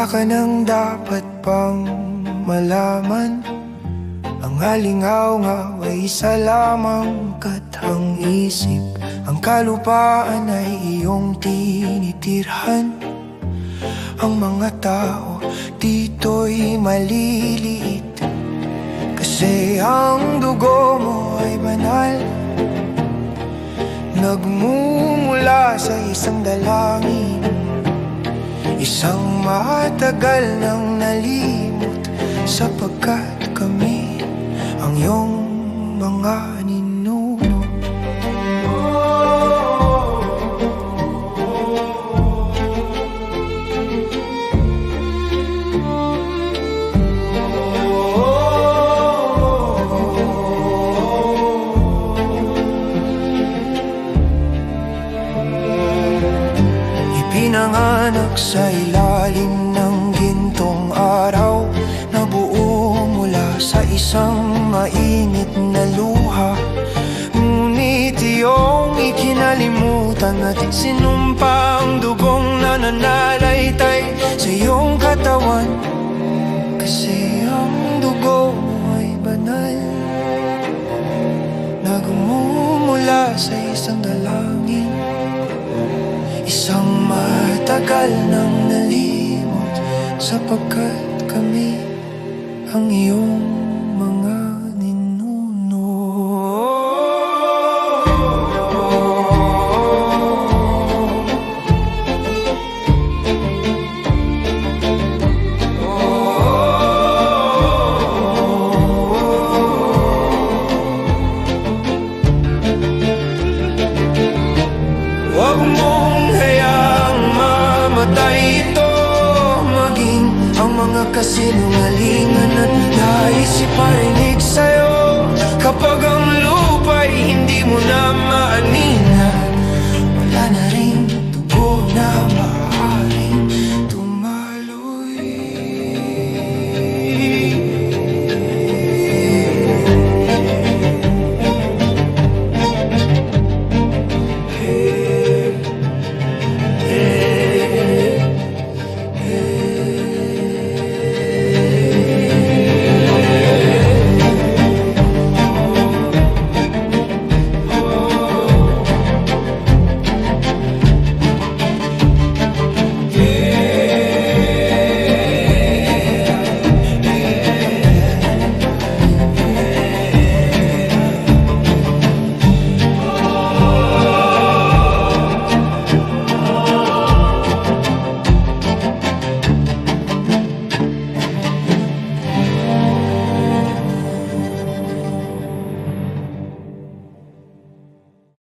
Wala ka nang dapat pang malaman. Ang halingaw ay isa lamang katang isip. Ang kalupaan ay iyong tinitirhan. Ang mga tao dito'y maliliit, kasi ang dugo mo ay banal. Nagmumula sa isang dalangin, isang matagal nang nalimot, sapagkat kami ang iyong mga ninuno. Pinanganak sa ilalim ng gintong araw, nabuo mula sa isang mainit na luha. Ngunit iyong ikinalimutan at sinumpa ang dugong nananalaytay sa iyong katawan, kasi ang dugo mo ay banal. Nagmumula sa isang dalangin, isang matagal nang nalimot, sapagkat kami ang iyong mga ninuno. Huwag mong hayaang mamatay ito, maging ang mga kasinungalingan at nais iparinig sa'yo. Kapag ang lupa'y hindi mo na maanin,